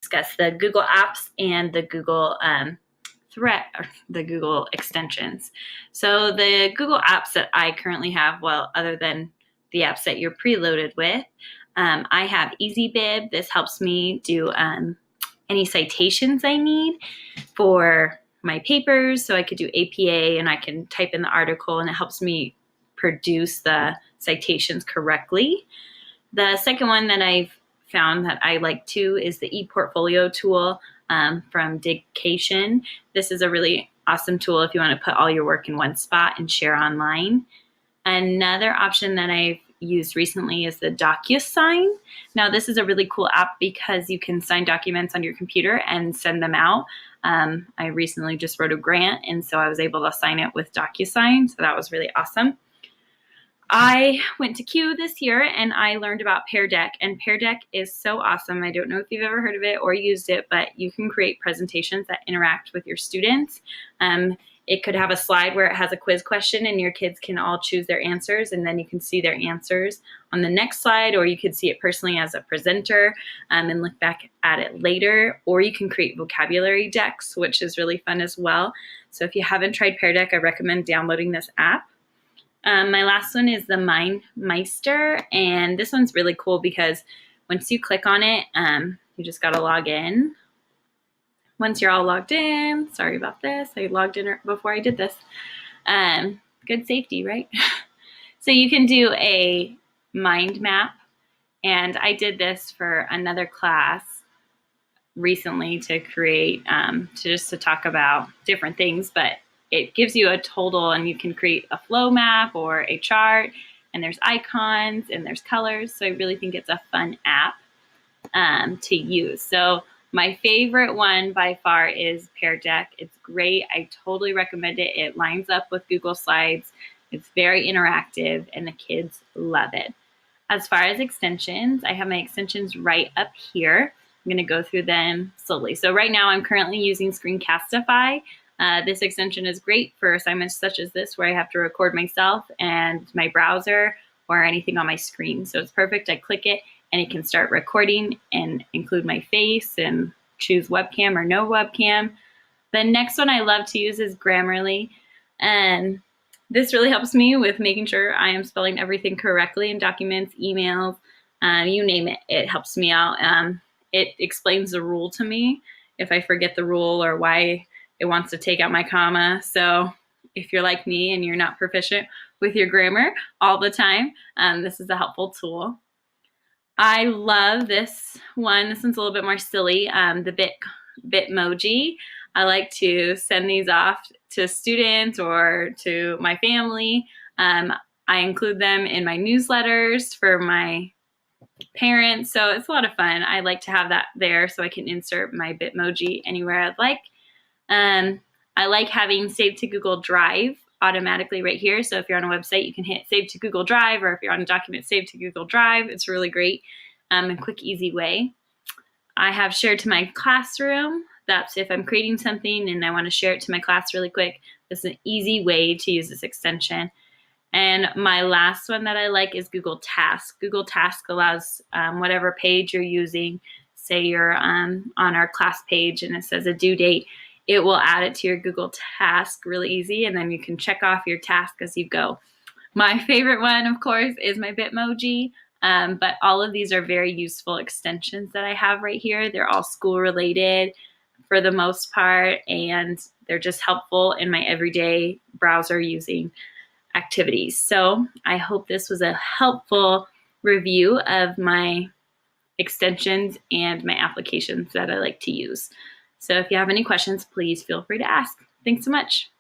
discuss the Google Apps and the Google Thread, or the Google extensions. So the Google Apps that I currently have, well, other than the apps that you're preloaded with, I have EasyBib. This helps me do any citations I need for my papers. So I could do APA and I can type in the article and it helps me produce the citations correctly. The second one that I've found that I like too is the ePortfolio tool from Digcation. This is a really awesome tool if you want to put all your work in one spot and share online. Another option that I've used recently is the DocuSign. Now this is a really cool app because you can sign documents on your computer and send them out. I recently just wrote a grant and so I was able to sign it with DocuSign, so that was really awesome. I went to CUE this year and I learned about Pear Deck, and Pear Deck is so awesome. I don't know if you've ever heard of it or used it, but you can create presentations that interact with your students. It could have a slide where it has a quiz question and your kids can all choose their answers, and then you can see their answers on the next slide, or you could see it personally as a presenter and look back at it later, or you can create vocabulary decks, which is really fun as well. So if you haven't tried Pear Deck, I recommend downloading this app. My last one is the MindMeister, and this one's really cool because once you click on it, you just got to log in. Once you're all logged in, sorry about this, I logged in before I did this. Good safety, right? So you can do a mind map, and I did this for another class recently to create, to talk about different things, but it gives you a total and you can create a flow map or a chart, and there's icons and there's colors. So I really think it's a fun app to use. So my favorite one by far is Pear Deck. It's great. I totally recommend it. It lines up with Google Slides. It's very interactive and the kids love it. As far as extensions, I have my extensions right up here. I'm going to go through them slowly. So right now I'm currently using Screencastify. This extension is great for assignments such as this where I have to record myself and my browser or anything on my screen. So it's perfect. I click it and it can start recording and include my face and choose webcam or no webcam. The next one I love to use is Grammarly. And this really helps me with making sure I am spelling everything correctly in documents, emails, you name it. It helps me out. It explains the rule to me if I forget the rule or why it wants to take out my comma. So if you're like me and you're not proficient with your grammar all the time, this is a helpful tool. I love this one. This one's a little bit more silly, the Bitmoji. I like to send these off to students or to my family. I include them in my newsletters for my parents, so it's a lot of fun. I like to have that there so I can insert my Bitmoji anywhere I'd like. I like having Save to Google Drive automatically right here. So if you're on a website, you can hit Save to Google Drive, or if you're on a document, Save to Google Drive. It's really great, a quick, easy way. I have Share to my classroom. That's if I'm creating something and I want to share it to my class really quick. This is an easy way to use this extension. And my last one that I like is Google Task. Google Task allows whatever page you're using, say you're on our class page and it says a due date, it will add it to your Google Task really easy, and then you can check off your task as you go. My favorite one, of course, is my Bitmoji, but all of these are very useful extensions that I have right here. They're all school related for the most part, and they're just helpful in my everyday browser using activities. So I hope this was a helpful review of my extensions and my applications that I like to use. So if you have any questions, please feel free to ask. Thanks so much.